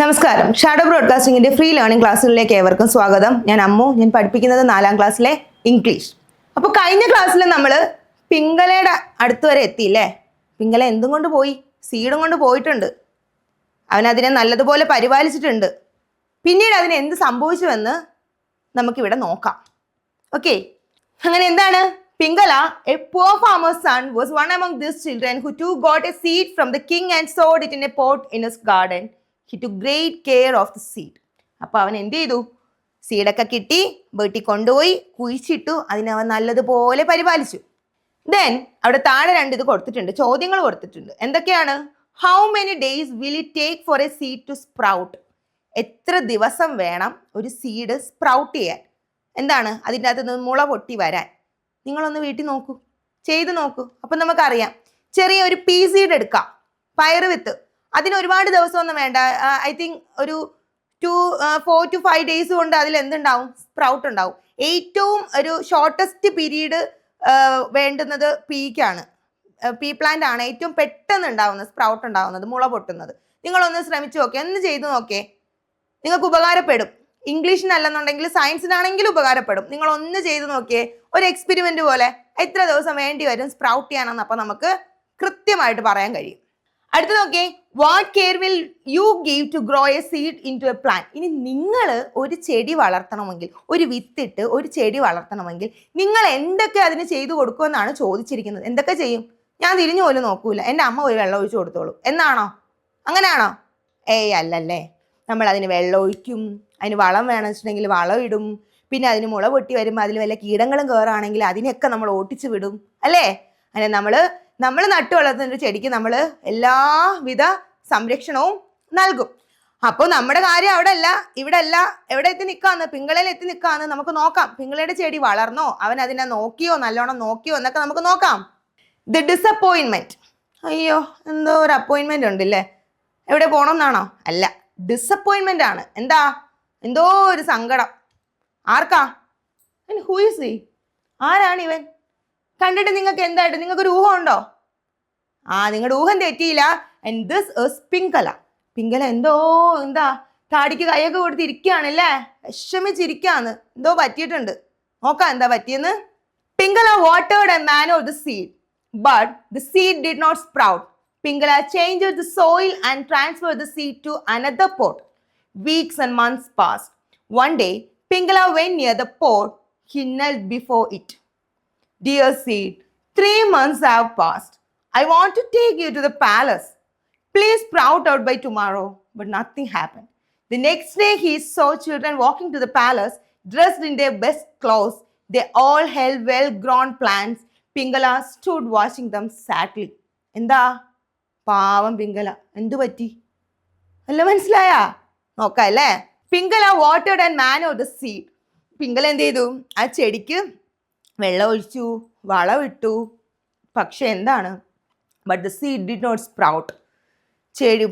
നമസ്കാരം. Shadow ബ്രോഡ്കാസ്റ്റിംഗിന്റെ free learning ക്ലാസ്സുകളിലേക്ക് ഏവർക്കും സ്വാഗതം. ഞാൻ അമ്മു. ഞാൻ പഠിപ്പിക്കുന്നത് 4ാം ക്ലാസ്സിലെ ഇംഗ്ലീഷ്. അപ്പോൾ കഴിഞ്ഞ ക്ലാസ്സിൽ നമ്മൾ പിംഗലയുടെ അടുത്ത് വരെ എത്തിയില്ലേ? പിംഗല എന്തും കൊണ്ട് പോയി? സീഡും കൊണ്ട് പോയിട്ടുണ്ട്. അവനതിനെ നല്ലതുപോലെ പരിപാലിച്ചിട്ടുണ്ട്. പിന്നീട് അതിന് എന്ത് സംഭവിച്ചുവെന്ന് നമുക്കിവിടെ നോക്കാം. ഓക്കെ, അങ്ങനെ എന്താണ്? Pingala, a poor farmer's son, was one among these children who too got a seed from the king and sowed it in a pot in his garden. He took great care of the seed. അപ്പോൾ അവൻ എന്ത് ചെയ്തു? സീഡൊക്കെ കിട്ടി, വീട്ടിൽ കൊണ്ടുപോയി കുഴിച്ചിട്ടു, അതിനെ അവൻ നല്ലതുപോലെ പരിപാലിച്ചു. ദെൻ അവിടെ താഴെ ഇത് കൊടുത്തിട്ടുണ്ട്, ചോദ്യങ്ങൾ കൊടുത്തിട്ടുണ്ട്. എന്തൊക്കെയാണ്? How many days will it take for a seed to sprout? എത്ര ദിവസം വേണം ഒരു സീഡ് സ്പ്രൗട്ട് ചെയ്യാൻ? എന്താണ് അതിൻ്റെ അകത്ത് നിന്ന് മുള പൊട്ടി വരാൻ? നിങ്ങളൊന്ന് വീട്ടിൽ നോക്കൂ, ചെയ്ത് നോക്കൂ. അപ്പം നമുക്കറിയാം. ചെറിയ ഒരു പീ സീഡ് എടുക്കാം, പയറ് വിത്ത്. അതിന് ഒരുപാട് ദിവസമൊന്നും വേണ്ട. ഐ തിങ്ക് ഒരു 4 to 5 days കൊണ്ട് അതിൽ എന്തുണ്ടാവും? സ്പ്രൗട്ട് ഉണ്ടാവും. ഏറ്റവും ഒരു ഷോർട്ടസ്റ്റ് പീരീഡ് വേണ്ടുന്നത് പീക്കാണ്. പീ പ്ലാന്റ് ആണ് ഏറ്റവും പെട്ടെന്ന് ഉണ്ടാവുന്നത്, സ്പ്രൗട്ട് ഉണ്ടാവുന്നത്, മുള പൊട്ടുന്നത്. നിങ്ങളൊന്ന് ശ്രമിച്ചു നോക്കേ, ഒന്ന് ചെയ്തു നോക്കേ, നിങ്ങൾക്ക് ഉപകാരപ്പെടും. ഇംഗ്ലീഷിനല്ലെന്നുണ്ടെങ്കിൽ സയൻസിനാണെങ്കിലും ഉപകാരപ്പെടും. നിങ്ങൾ ഒന്ന് ചെയ്ത് നോക്കിയേ, ഒരു എക്സ്പെരിമെന്റ് പോലെ. എത്ര ദിവസം വേണ്ടി വരും സ്പ്രൗട്ട് ചെയ്യാനെന്ന് അപ്പം നമുക്ക് കൃത്യമായിട്ട് പറയാൻ കഴിയും. അടുത്ത് നോക്കിയേ, what care will you give to grow a seed into a plant? ഇനി നിങ്ങൾ ഒരു ചെടി വളർത്തണമെങ്കിൽ, ഒരു വിത്തിട്ട് ഒരു ചെടി വളർത്തണമെങ്കിൽ നിങ്ങൾ എന്തൊക്കെ അതിന് ചെയ്തു കൊടുക്കുമെന്നാണ് ചോദിച്ചിരിക്കുന്നത്. എന്തൊക്കെ ചെയ്യും? ഞാൻ തിരിഞ്ഞു പോലും നോക്കൂല, എൻ്റെ അമ്മ ഒരു വെള്ളം ഒഴിച്ചു കൊടുത്തോളൂ എന്നാണോ? അങ്ങനെയാണോ? ഏയ് അല്ലല്ലേ. നമ്മൾ അതിന് വെള്ളം ഒഴിക്കും, അതിന് വളം വേണമെന്ന് വെച്ചിട്ടുണ്ടെങ്കിൽ വളം ഇടും, പിന്നെ അതിന് മുള പൊട്ടി വരുമ്പോൾ അതിൽ വല്ല കീടങ്ങളും കയറുകയാണെങ്കിൽ അതിനെയൊക്കെ നമ്മൾ ഓട്ടിച്ച് വിടും, അല്ലേ? അങ്ങനെ നമ്മൾ നട്ടു വളർത്തുന്ന ഒരു ചെടിക്ക് നമ്മൾ എല്ലാവിധ സംരക്ഷണവും നൽകും. അപ്പോൾ നമ്മുടെ കാര്യം അവിടെ അല്ല, ഇവിടെ അല്ല, എവിടെ എത്തി നിൽക്കാന്ന്? പിങ്കളയിൽ എത്തി നിൽക്കാന്ന് നമുക്ക് നോക്കാം. പിങ്കളയുടെ ചെടി വളർന്നോ, അവൻ അതിനെ നോക്കിയോ, നല്ലോണം നോക്കിയോ എന്നൊക്കെ നമുക്ക് നോക്കാം. The disappointment. അയ്യോ, എന്തോ ഒരു അപ്പോയിൻമെന്റ് ഉണ്ടല്ലേ, എവിടെ പോകണം എന്നാണോ? അല്ല, ഡിസപ്പോയിൻമെന്റ് ആണ്. എന്താ? എന്തോ ഒരു സങ്കടം. ആർക്കാ? Who is he? ആരാണ് ഇവൻ? കണ്ടിട്ട് നിങ്ങൾക്ക് എന്തായിട്ട് നിങ്ങൾക്ക് ഒരു ഊഹം ഉണ്ടോ? നിങ്ങളുടെ ഊഹം തെറ്റിയില്ല. And this is Pingala. Pingala എന്താ താടിക്ക് കൈയൊക്കെ കൊടുത്തിരിക്കുകയാണല്ലേ, വിഷമിച്ചിരിക്കുകയാണ്. എന്തോ പറ്റിയിട്ടുണ്ട്. നോക്കാം എന്താ പറ്റിയെന്ന്. Pingala watered and manured the seed, but the seed did not sprout. Pingala changed the soil and transferred the seed to another pot. Weeks and months passed. One day, Pingala went near the pot. He knelt before it. Dear seed, 3 months have passed. I want to take you to the palace. Please sprout out by tomorrow. But nothing happened. The next day, he saw children walking to the palace, dressed in their best clothes. They all held well-grown plants. Pingala stood watching them sadly. എന്താ? പാവം പിങ്കല. എന്തു പറ്റി? അല്ല, മനസ്സിലായാ? നോക്കാം അല്ലേ. Pingala watered and manured the seed. Pingala എന്ത് ചെയ്തു? ആ ചെടിക്ക് വെള്ളം ഒഴിച്ചു, വളമിട്ടു. പക്ഷെ എന്താണ്? But the seed did not sprout. ചെടി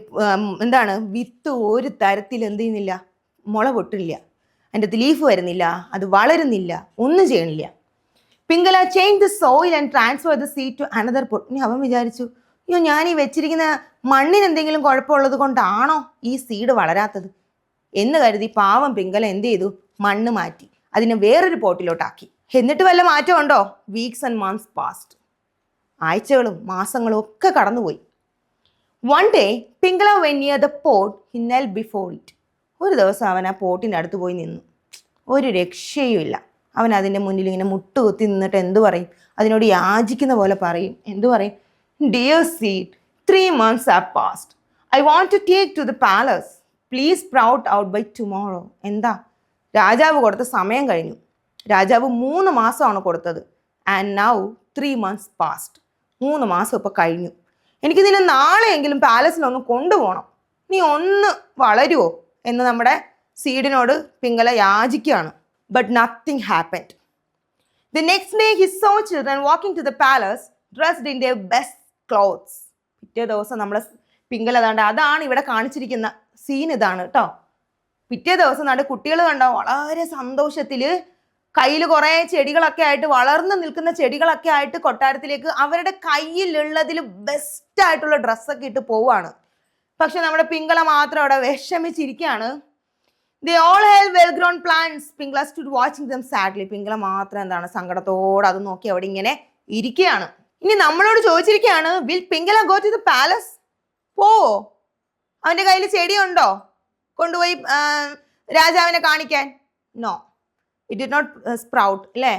എന്താണ്? വിത്ത് ഒരു തരത്തിൽ എന്ത് ചെയ്യുന്നില്ല, മുള പൊട്ടില്ല, അതിൻ്റെ ലീഫ് വരുന്നില്ല, അത് വളരുന്നില്ല, ഒന്നും ചെയ്യണില്ല. പിങ്കല change the soil and transfer the seed to another pot. ഇനി അവൻ വിചാരിച്ചു, അയ്യോ, ഞാൻ ഈ വെച്ചിരിക്കുന്ന മണ്ണിന് എന്തെങ്കിലും കുഴപ്പമുള്ളത് കൊണ്ടാണോ ഈ സീഡ് വളരാത്തത് എന്ന് കരുതി പാവം പിങ്കല എന്ത് ചെയ്തു? മണ്ണ് മാറ്റി അതിനെ വേറൊരു പോട്ടിലോട്ടാക്കി. എന്നിട്ട് വല്ല മാറ്റം ഉണ്ടോ? Weeks and months passed. ആഴ്ചകളും മാസങ്ങളും ഒക്കെ കടന്നുപോയി. One day Pingala went near the pot. He knelt before it. ഒരു ദിവസം അവൻ ആ പോട്ടിൻ്റെ അടുത്ത് പോയി നിന്നു. ഒരു രക്ഷയുമില്ല. അവൻ അതിൻ്റെ മുന്നിൽ ഇങ്ങനെ മുട്ടുകുത്തി നിന്നിട്ട് എന്തു പറയും? അതിനോട് യാചിക്കുന്ന പോലെ പറയും. എന്തു പറയും? Dear seed, 3 months have passed. I want to take to the palace. Please sprout out by tomorrow. എന്താ? രാജാവ് കൊടുത്ത സമയം കഴിഞ്ഞു. രാജാവ് 3 മാസമാണ് കൊടുത്തത്. And now 3 months passed. 3 മാസം ഇപ്പോൾ കഴിഞ്ഞു. എനിക്ക് നിന്നെ നാളെയെങ്കിലും പാലസിലൊന്ന് കൊണ്ടുപോകണം. നീ ഒന്ന് വളരുമോ എന്ന് നമ്മുടെ സീഡിനോട് പിങ്കല യാചിക്കുകയാണ്. But nothing happened. The next day he saw children walking to the palace dressed in their best clothes. പിറ്റേ ദിവസം നമ്മളെ പിങ്കല അതാണ് ഇവിടെ കാണിച്ചിരിക്കുന്ന സീൻ. ഇതാണ് കേട്ടോ. പിറ്റേ ദിവസം കുട്ടികൾ കണ്ടോ വളരെ സന്തോഷത്തിൽ കയ്യിൽ കുറേ ചെടികളൊക്കെ ആയിട്ട്, വളർന്നു നിൽക്കുന്ന ചെടികളൊക്കെ ആയിട്ട് കൊട്ടാരത്തിലേക്ക് അവരുടെ കയ്യിലുള്ളതിൽ ബെസ്റ്റ് ആയിട്ടുള്ള ഡ്രസ്സൊക്കെ ഇട്ട് പോവാണ്. പക്ഷെ നമ്മുടെ പിങ്കള മാത്രം അവിടെ വിഷമിച്ചിരിക്കുകയാണ്. They all have well-grown plants. Pingala stood watching them sadly. പിങ്കള മാത്രം എന്താണ് സങ്കടത്തോടെ അത് നോക്കി അവിടെ ഇങ്ങനെ ഇരിക്കുകയാണ്. ഇനി നമ്മളോട് ചോദിച്ചിരിക്കുകയാണ്, will Pingala go to the palace? പോവോ? അവന്റെ കയ്യിൽ ചെടിയുണ്ടോ കൊണ്ടുപോയി രാജാവിനെ കാണിക്കാൻ? No, it did not sprout. അല്ലേ,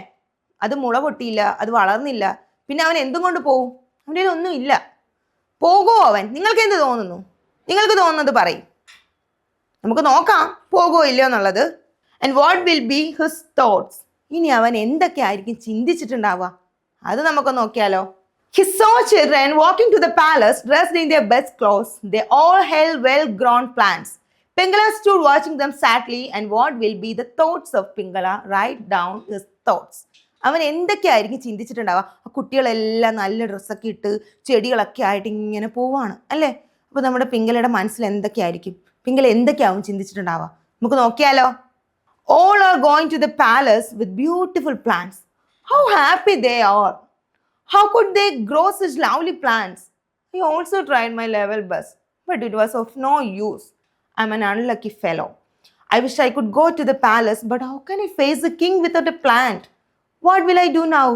അത് മുള പൊട്ടിയില്ല, അത് വളർന്നില്ല. പിന്നെ അവൻ എന്തും കൊണ്ട് പോവും? അവൻ്റെ ഒന്നും ഇല്ല. പോകുമോ അവൻ? നിങ്ങൾക്ക് എന്ത് തോന്നുന്നു? നിങ്ങൾക്ക് തോന്നുന്നത് പറയും, നമുക്ക് നോക്കാം പോകുമോ ഇല്ലയോ എന്നുള്ളത്. And what will be his thoughts? ഇനി അവൻ എന്തൊക്കെ ആയിരിക്കും ചിന്തിച്ചിട്ടുണ്ടാവുക, അത് നമുക്ക് നോക്കിയാലോ. He saw children walking to the palace dressed in their best clothes. They all held well-grown plants. Pingala stood watching them sadly. And what will be the thoughts of Pingala? Write down his thoughts. അവൻ എന്തൊക്കെയായിരിക്കും ചിന്തിച്ചിട്ടുണ്ടാവുക? ആ കുട്ടികളെല്ലാം നല്ല ഡ്രസ്സൊക്കെ ഇട്ട് ചെടികളൊക്കെ ആയിട്ട് ഇങ്ങനെ പോവാണ് അല്ലേ. അപ്പോൾ നമ്മുടെ പിങ്കലയുടെ മനസ്സിൽ എന്തൊക്കെയായിരിക്കും, പിങ്കല എന്തൊക്കെയാവും ചിന്തിച്ചിട്ടുണ്ടാവുക, നമുക്ക് നോക്കിയാലോ. All are going to the palace with beautiful plants. How happy they are. How could they grow such lovely plants? I also tried my level best, but it was of no use. I'm an unlucky fellow. I wish I could go to the palace, but how can I face the king without a plant? What will I do now?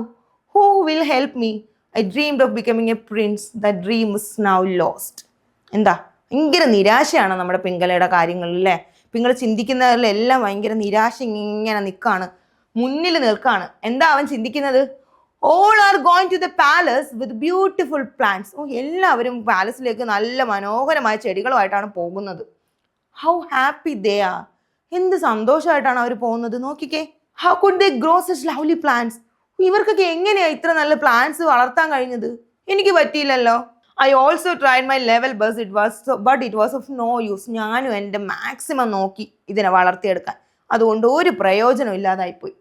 Who will help me? I dreamed of becoming a prince. That dream is now lost. എന്താ, ഭയങ്കര നിരാശയാണ് നമ്മുടെ പിങ്കലയുടെ കാര്യങ്ങളിൽ അല്ലേ. പിങ്കള ചിന്തിക്കുന്നതിലെല്ലാം ഭയങ്കര നിരാശ ഇങ്ങനെ നിൽക്കുകയാണ്, മുന്നിൽ നിൽക്കുകയാണ്. എന്താ അവൻ ചിന്തിക്കുന്നത്? All are going to the palace with beautiful plants. എല്ലാവരും പാലസിലേക്ക് നല്ല മനോഹരമായ ചെടികളുമായിട്ടാണ് പോകുന്നത്. How happy they are. എന്ത് സന്തോഷമായിട്ടാണ് അവർ പോകുന്നത്, നോക്കിക്കേ. How could they grow such lovely plants? ഇവർക്കൊക്കെ എങ്ങനെയാ ഇത്ര നല്ല പ്ലാന്റ്സ് വളർത്താൻ കഴിഞ്ഞത്? എനിക്ക് പറ്റിയില്ലല്ലോ. I also tried my level best, but it was of no use. ഞാനും എൻ്റെ മാക്സിമം നോക്കി ഇതിനെ വളർത്തിയെടുക്കാൻ, അതുകൊണ്ട് ഒരു പ്രയോജനം ഇല്ലാതായിപ്പോയി.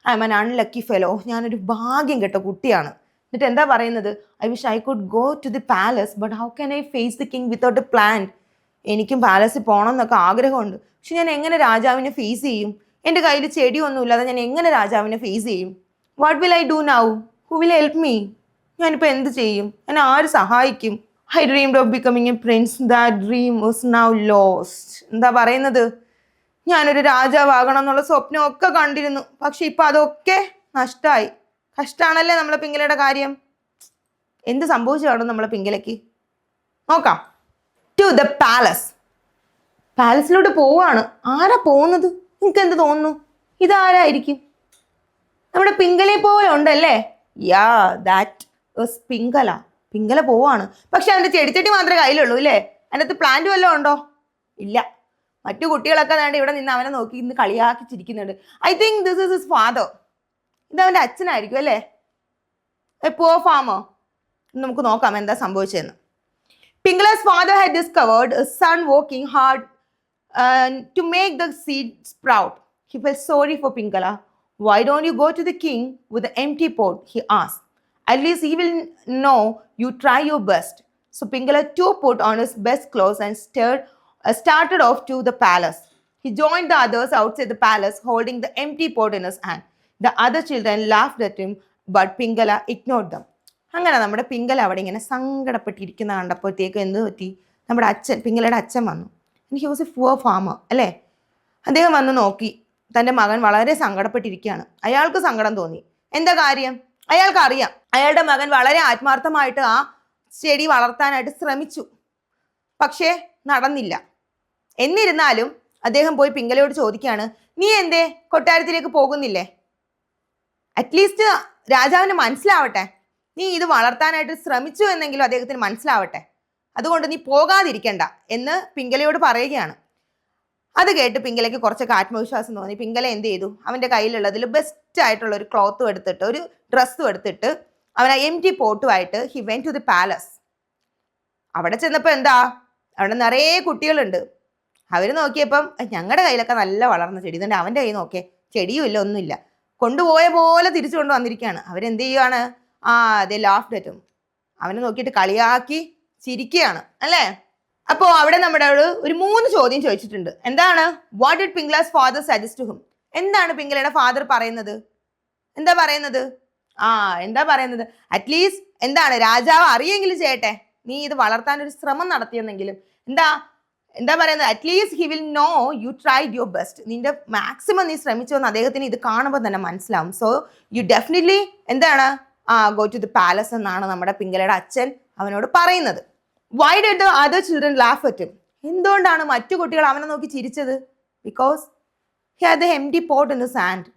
I am an unlucky fellow. ഞാനൊരു ഭാഗ്യം കെട്ട കുട്ടിയാണ്. എന്നിട്ട് എന്താ പറയുന്നത്? I wish I could go to the palace, but how can I face the king without a plan? എനിക്കും പാലസിൽ പോകണം എന്നൊക്കെ ആഗ്രഹമുണ്ട്, പക്ഷെ ഞാൻ എങ്ങനെ രാജാവിനെ ഫേസ് ചെയ്യും? എൻ്റെ കയ്യിൽ ചെടിയൊന്നുമില്ലാതെ ഞാൻ എങ്ങനെ രാജാവിനെ ഫേസ് ചെയ്യും? What will I do now? Who will help me? ഞാനിപ്പോൾ എന്ത് ചെയ്യും? എന്നെ ആര് സഹായിക്കും? I dreamed of becoming A Prince. That dream was now lost. എന്താ പറയുന്നത്? ഞാനൊരു രാജാവാകണം എന്നുള്ള സ്വപ്നമൊക്കെ കണ്ടിരുന്നു, പക്ഷെ ഇപ്പം അതൊക്കെ നഷ്ടമായി. കഷ്ടമാണല്ലേ നമ്മളെ പിങ്കലയുടെ കാര്യം. എന്ത് സംഭവിച്ചു കാണും നമ്മളെ പിങ്കലയ്ക്ക്? നോക്കാം. To the palace. പാലസിലോട്ട് പോവാണ്. ആരാ പോകുന്നത്? നിങ്ങൾക്ക് എന്ത് തോന്നുന്നു? ഇതാരായിരിക്കും? നമ്മുടെ പിങ്കലയെ പോലെ ഉണ്ടല്ലേ. യാ, ദാറ്റ് വാസ് പിങ്കല. പിങ്കല പോവാണ്, പക്ഷെ അതിൻ്റെ ചെടിച്ചട്ടി മാത്രമേ കയ്യിലുള്ളൂ അല്ലേ. അതിനകത്ത് പ്ലാന്റ് വല്ലതും ഉണ്ടോ? ഇല്ല. മറ്റു കുട്ടികളൊക്കെ വേണ്ട ഇവിടെ നിന്ന് അവനെ നോക്കി ഇന്ന് കളിയാക്കി ചിരിക്കുന്നുണ്ട്. I think this is his father. ഇതവൻ്റെ അച്ഛനായിരിക്കും അല്ലേ. A poor farmer. നമുക്ക് നോക്കാം എന്താ സംഭവിച്ചതെന്ന്. Pingala's father had discovered a son working hard to make the seed sprout. He felt sorry for Pingala. Why don't you go to the king with an empty pot? He asked. At least he will know you try your best. So Pingala too put on his best clothes and started off to the palace. He joined the others outside the palace, holding the empty pot in his hand. The other children laughed at him, but Pingala ignored them. അങ്ങനെ നമ്മുടെ പിങ്കല അവിടെ ഇങ്ങനെ സങ്കടപ്പെട്ടിരിക്കുന്ന കണ്ടപ്പോഴത്തേക്ക് എന്ത് പറ്റി? നമ്മുടെ അച്ഛൻ, പിങ്കലയുടെ അച്ഛൻ വന്നു. He was A poor farmer അല്ലേ. അദ്ദേഹം വന്ന് നോക്കി, തൻ്റെ മകൻ വളരെ സങ്കടപ്പെട്ടിരിക്കുകയാണ്. അയാൾക്ക് സങ്കടം തോന്നി. എന്താ കാര്യം? അയാൾക്ക് അറിയാം അയാളുടെ മകൻ വളരെ ആത്മാർത്ഥമായിട്ട് ആ ചെടി വളർത്താനായിട്ട് ശ്രമിച്ചു, പക്ഷേ നടന്നില്ല. എന്നിരുന്നാലും അദ്ദേഹം പോയി പിങ്കലയോട് ചോദിക്കുകയാണ്, നീ എന്തേ കൊട്ടാരത്തിലേക്ക് പോകുന്നില്ലേ? അറ്റ്ലീസ്റ്റ് രാജാവിന് മനസ്സിലാവട്ടെ നീ ഇത് വളർത്താനായിട്ട് ശ്രമിച്ചു എന്നെങ്കിലും അദ്ദേഹത്തിന് മനസ്സിലാവട്ടെ, അതുകൊണ്ട് നീ പോകാതിരിക്കണ്ട എന്ന് പിങ്കലയോട് പറയുകയാണ്. അത് കേട്ട് പിങ്കലയ്ക്ക് കുറച്ചൊക്കെ ആത്മവിശ്വാസം തോന്നി. പിങ്കല എന്ത് ചെയ്തു? അവൻ്റെ കയ്യിലുള്ളതിൽ ബെസ്റ്റ് ആയിട്ടുള്ള ഒരു ക്ലോത്തും എടുത്തിട്ട് ഒരു ഡ്രസ്സും എടുത്തിട്ട് അവൻ ആ എംപ്റ്റി പോട്ടുമായിട്ട് he went to the palace. അവിടെ ചെന്നപ്പോൾ എന്താ, അവിടെ നിറയെ കുട്ടികളുണ്ട്. അവർ നോക്കിയപ്പം ഞങ്ങളുടെ കയ്യിലൊക്കെ നല്ല വളർന്ന ചെടി, ഇതുകൊണ്ട് അവൻ്റെ കയ്യിൽ നോക്കിയേ ചെടിയും ഇല്ല, ഒന്നുമില്ല. കൊണ്ടുപോയ പോലെ തിരിച്ചു കൊണ്ട് വന്നിരിക്കുകയാണ്. അവരെന്ത് ചെയ്യുകയാണ്? ദേ ലാഫ്ഡ് അറ്റ് ഹിം. അവനെ നോക്കിയിട്ട് കളിയാക്കി ചിരിക്കുകയാണ് അല്ലേ. അപ്പോൾ അവിടെ നമ്മുടെ ഒരു 3 ചോദ്യം ചോദിച്ചിട്ടുണ്ട്. എന്താണ്? What did Pingala's father suggest to him? എന്താണ് പിങ്കളയുടെ ഫാദർ പറയുന്നത്? എന്താ പറയുന്നത്? എന്താ പറയുന്നത്? അറ്റ്ലീസ്റ്റ് എന്താണ് രാജാവ് അറിയെങ്കിലും ചെയ്യട്ടെ, നീ ഇത് വളർത്താൻ ഒരു ശ്രമം നടത്തിയെന്നെങ്കിലും എന്താ എന്താ പറയുന്നത്, at least he will know you tried your best. നിന്റെ മാക്സിമം നീ ശ്രമിച്ചു എന്ന് അദ്ദേഹത്തിന് ഇത് കാണുമ്പോൾ തന്നെ മനസ്സിലാവും. സോ യു ഡെഫിനറ്റ്ലി എന്താണ് ഗോ ടു ദി പാലസ് എന്നാണ് നമ്മുടെ പിങ്കലയുടെ അച്ഛൻ അവനോട് പറയുന്നത്. Why did the other children laugh at him? എന്തുകൊണ്ടാണ് മറ്റു കുട്ടികൾ അവനെ നോക്കി ചിരിച്ചത്? Because he had the empty pot in the sand.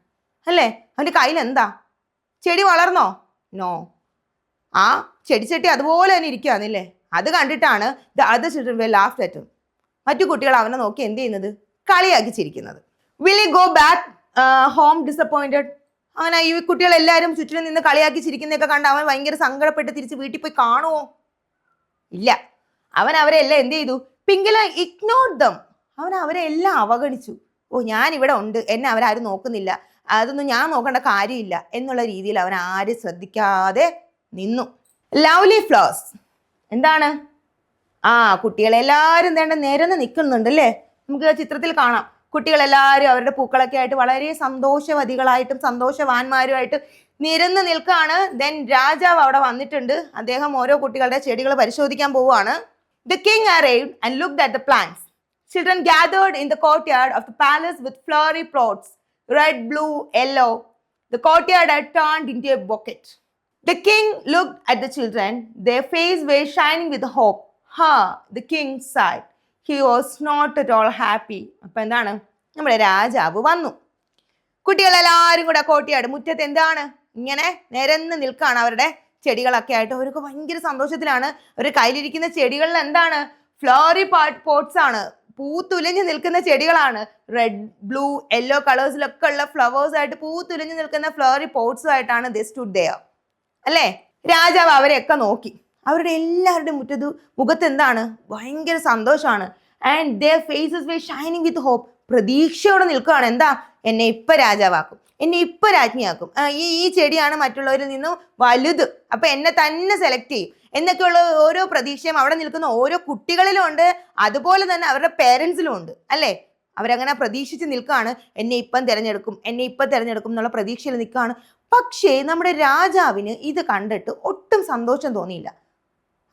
അല്ലേ? അവൻ്റെ കയ്യിൽ എന്താ? ചെടി വളർന്നോ? നോ. ആ ചെടിച്ചട്ടി അതുപോലെ തന്നെ ഇരിക്കുകയാണെന്നില്ലേ? അത് കണ്ടിട്ടാണ് ദ അതർ ചിൽഡ്രൻ വെ ലാഫ്ഡ് അറ്റ് ഹിം. മറ്റു കുട്ടികൾ അവനെ നോക്കി എന്ത് ചെയ്യുന്നത്? കളിയാക്കി ചിരിക്കുന്നത്. Will he go back home disappointed? അങ്ങനെ ഈ കുട്ടികളെല്ലാവരും ചുറ്റിനും നിന്ന് കളിയാക്കി ചിരിക്കുന്നതൊക്കെ കണ്ട് അവൻ ഭയങ്കര സങ്കടപ്പെട്ട് തിരിച്ച് വീട്ടിൽ പോയി കാണുമോ? ഇല്ല. അവൻ അവരെ എല്ലാം എന്ത് ചെയ്തു? പിങ്കല ഇഗ്നോർഡ് ദം. അവൻ അവരെ എല്ലാം അവഗണിച്ചു. ഓ, ഞാൻ ഇവിടെ ഉണ്ട്, എന്നെ അവരാരും നോക്കുന്നില്ല, അതൊന്നും ഞാൻ നോക്കേണ്ട കാര്യമില്ല എന്നുള്ള രീതിയിൽ അവൻ ആരും ശ്രദ്ധിക്കാതെ നിന്നു. ലവ്ലി ഫ്ലവേഴ്സ് എന്താണ്? കുട്ടികളെല്ലാവരും നിരന്ന് നിൽക്കുന്നുണ്ട് അല്ലേ? നമുക്ക് ചിത്രത്തിൽ കാണാം. കുട്ടികളെല്ലാവരും അവരുടെ പൂക്കളൊക്കെ ആയിട്ട് വളരെ സന്തോഷവതികളായിട്ടും സന്തോഷവാന്മാരുമായിട്ട് നിരന്ന് നിൽക്കുകയാണ്. ദെൻ രാജാവ് അവിടെ വന്നിട്ടുണ്ട്. അദ്ദേഹം ഓരോ കുട്ടികളുടെ ചെടികൾ പരിശോധിക്കാൻ പോവുകയാണ്. The king arrived and looked at the plants. Children gathered in the courtyard of the palace with flowery pots, red, blue, yellow. The courtyard had turned into a bucket. The king looked at the children. Their faces were shining with hope. The king sighed. He was not at all happy. അപ്പോൾ എന്താണ്? നമ്മുടെ രാജാവ് വന്നു. കുട്ടികളെല്ലാവരും കൂടെ courtyard മുറ്റത്ത് എന്താണ് ഇങ്ങനെ നിരന്ന് നിൽക്കുകയാണ്. അവരുടെ ചെടികളൊക്കെ ആയിട്ട് അവരൊക്കെ ഭയങ്കര സന്തോഷത്തിലാണ്. അവർ കയ്യിലിരിക്കുന്ന ചെടികളിൽ എന്താണ്? ഫ്ലവറി പോട്ട്സ് ആണ്, പൂത്തുലഞ്ഞ് നിൽക്കുന്ന ചെടികളാണ്. റെഡ്, ബ്ലൂ, യെല്ലോ കളേഴ്സിലൊക്കെ ഉള്ള ഫ്ലവേഴ്സ് ആയിട്ട് പൂത്തുലഞ്ഞ് നിൽക്കുന്ന ഫ്ലവറി പോട്ട്സും ആയിട്ടാണ് ദേ സ്റ്റുഡ് ദേർ. അല്ലേ? രാജാവ് അവരെയൊക്കെ നോക്കി. അവരുടെ എല്ലാവരുടെയും മുഖത്ത് എന്താണ്? ഭയങ്കര സന്തോഷമാണ്. And their faces were shining with hope. പ്രതീക്ഷയോടെ നിൽക്കുകയാണ്. എന്താ? എന്നെ ഇപ്പം രാജാവാക്കും, എന്നെ ഇപ്പം രാജ്ഞിയാക്കും, ഈ ചെടിയാണ് മറ്റുള്ളവരിൽ നിന്നും വലുത്, അപ്പം എന്നെ തന്നെ സെലക്ട് ചെയ്യും എന്നൊക്കെയുള്ള ഓരോ പ്രതീക്ഷയും അവിടെ നിൽക്കുന്ന ഓരോ കുട്ടികളിലും ഉണ്ട്. അതുപോലെ തന്നെ അവരുടെ പേരൻസിലും ഉണ്ട്. അല്ലേ? അവരങ്ങനെ പ്രതീക്ഷിച്ച് നിൽക്കുകയാണ്. എന്നെ ഇപ്പം തിരഞ്ഞെടുക്കും, എന്നെ ഇപ്പം തിരഞ്ഞെടുക്കും എന്നുള്ള പ്രതീക്ഷയിൽ നിൽക്കുകയാണ്. പക്ഷേ നമ്മുടെ രാജാവിന് ഇത് കണ്ടിട്ട് ഒട്ടും സന്തോഷം തോന്നിയില്ല.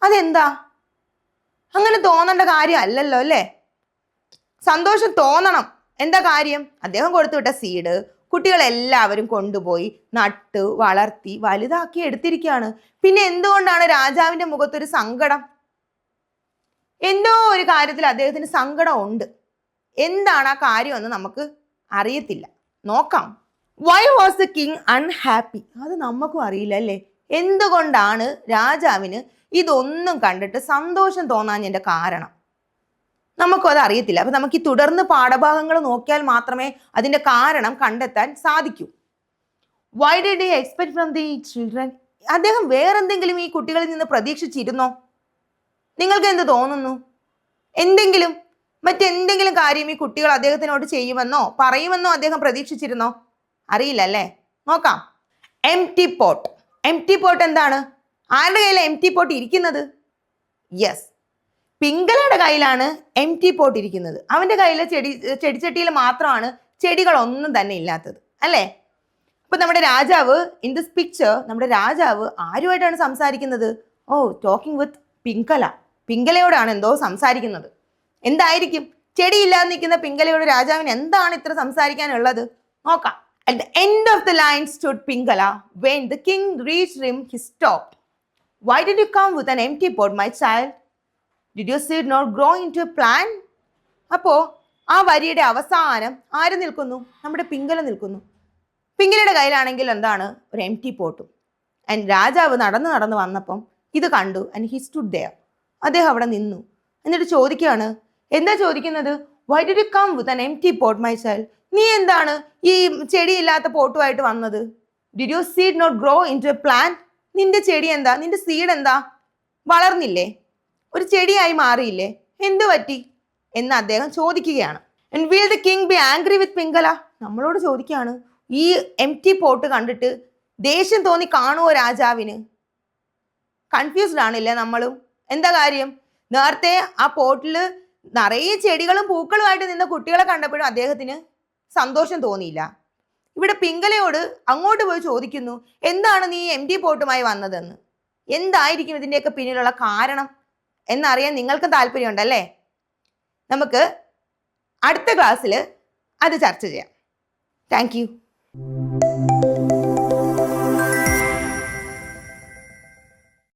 അതെന്താ? അങ്ങനെ തോന്നേണ്ട കാര്യമല്ലല്ലോ അല്ലേ? സന്തോഷം തോന്നണം. എന്താ കാര്യം? അദ്ദേഹം കൊടുത്തുവിട്ട സീഡ് കുട്ടികളെല്ലാവരും കൊണ്ടുപോയി നട്ട് വളർത്തി വലുതാക്കി എടുത്തിരിക്കുകയാണ്. പിന്നെ എന്തുകൊണ്ടാണ് രാജാവിന്റെ മുഖത്തൊരു സങ്കടം? എന്തോ ഒരു കാര്യത്തിൽ അദ്ദേഹത്തിന് സങ്കടം ഉണ്ട്. എന്താണ് ആ കാര്യമെന്ന് നമുക്ക് അറിയത്തില്ല. നോക്കാം. Why was the king unhappy? അത് നമുക്കും അറിയില്ല അല്ലേ? എന്തുകൊണ്ടാണ് രാജാവിന് ഇതൊന്നും കണ്ടിട്ട് സന്തോഷം തോന്നാഞ്ഞതിൻ്റെ കാരണം നമുക്കും അത് അറിയത്തില്ല. അപ്പൊ നമുക്ക് ഈ തുടർന്ന് പാഠഭാഗങ്ങൾ നോക്കിയാൽ മാത്രമേ അതിന്റെ കാരണം കണ്ടെത്താൻ സാധിക്കൂ. Why did he expect from the children? അദ്ദേഹം വേറെന്തെങ്കിലും ഈ കുട്ടികളിൽ നിന്ന് പ്രതീക്ഷിച്ചിരുന്നോ? നിങ്ങൾക്ക് എന്ത് തോന്നുന്നു? മറ്റെന്തെങ്കിലും കാര്യം ഈ കുട്ടികൾ അദ്ദേഹത്തിനോട് ചെയ്യുമെന്നോ പറയുമെന്നോ അദ്ദേഹം പ്രതീക്ഷിച്ചിരുന്നോ? അറിയില്ല അല്ലേ? നോക്കാം. Empty pot. എംപ്റ്റി പോട്ട് എന്താണ്? ആരുടെ കയ്യിലാണ് എംപ്റ്റി പോട്ട് ഇരിക്കുന്നത്? യെസ്, പിങ്കലയുടെ കയ്യിലാണ് എംപ്റ്റി പോട്ട് ഇരിക്കുന്നത്. അവൻ്റെ കയ്യിൽ ചെടിച്ചട്ടിയിൽ മാത്രമാണ് ചെടികളൊന്നും തന്നെ ഇല്ലാത്തത്. അല്ലേ? അപ്പൊ നമ്മുടെ രാജാവ് ഇൻ ദിസ് പിക്ചർ നമ്മുടെ രാജാവ് ആരുമായിട്ടാണ് സംസാരിക്കുന്നത്? ടോക്കിംഗ് വിത്ത് പിങ്കല. പിങ്കലയോടാണ് എന്തോ സംസാരിക്കുന്നത്. എന്തായിരിക്കും? ചെടിയില്ലാതെ നിൽക്കുന്ന പിങ്കലയോട് രാജാവിന് എന്താണ് ഇത്ര സംസാരിക്കാനുള്ളത്? നോക്കാം. At the end of the line stood Pingala. When the king reached him, he stopped. Why did you come with an empty pot, my child? Did your seed not grow into a plant? അപ്പോൾ ആ വരിയുടെ അവസാനം ആര് നിൽക്കുന്നു? നമ്മുടെ പിങ്കല നിൽക്കുന്നു. പിങ്കലയുടെ കയ്യിലാണെങ്കിൽ എന്താണ്? ഒരു എംപ്റ്റി പോട്ടും. ആൻഡ് രാജാവ് നടന്ന് വന്നപ്പം ഇത് കണ്ടു. And he stood there. അദ്ദേഹം അവിടെ നിന്നു. എന്നിട്ട് ചോദിക്കുകയാണ്. എന്താ ചോദിക്കുന്നത്? Why did you come with an empty pot, my child? നീ എന്താണ് ഈ ചെടിയില്ലാത്ത പോട്ടുമായിട്ട് വന്നത്? Did your seed not grow into a plant? നിന്റെ ചെടി എന്താ? നിന്റെ സീഡ് എന്താ? വളർന്നില്ലേ? ഒരു ചെടിയായി മാറിയില്ലേ? എന്തു പറ്റി എന്ന് അദ്ദേഹം ചോദിക്കുകയാണ്. And will the king B angry വിത്ത് പിങ്കല? നമ്മളോട് ചോദിക്കുകയാണ്. ഈ എംപ്റ്റി പോട്ട് കണ്ടിട്ട് ദേഷ്യം തോന്നി കാണുമോ രാജാവിന്? കൺഫ്യൂസ്ഡ് ആണില്ലേ നമ്മളും? എന്താ കാര്യം? നേരത്തെ ആ പോട്ടിൽ നിറയെ ചെടികളും പൂക്കളുമായിട്ട് നിന്ന കുട്ടികളെ കണ്ടപ്പോഴും അദ്ദേഹത്തിന് സന്തോഷം തോന്നിയില്ല. ഇവിടെ പിങ്കലയോട് അങ്ങോട്ട് പോയി ചോദിക്കുന്നു, എന്താണ് നീ എംപ്റ്റി പോട്ടുമായി വന്നതെന്ന്? എന്തായിരിക്കും ഇതിൻ്റെയൊക്കെ പിന്നിലുള്ള കാരണം എന്നറിയാൻ നിങ്ങൾക്ക് താല്പര്യമുണ്ടല്ലേ? നമുക്ക് അടുത്ത ക്ലാസ്സിൽ അത് ചർച്ച ചെയ്യാം. Thank you.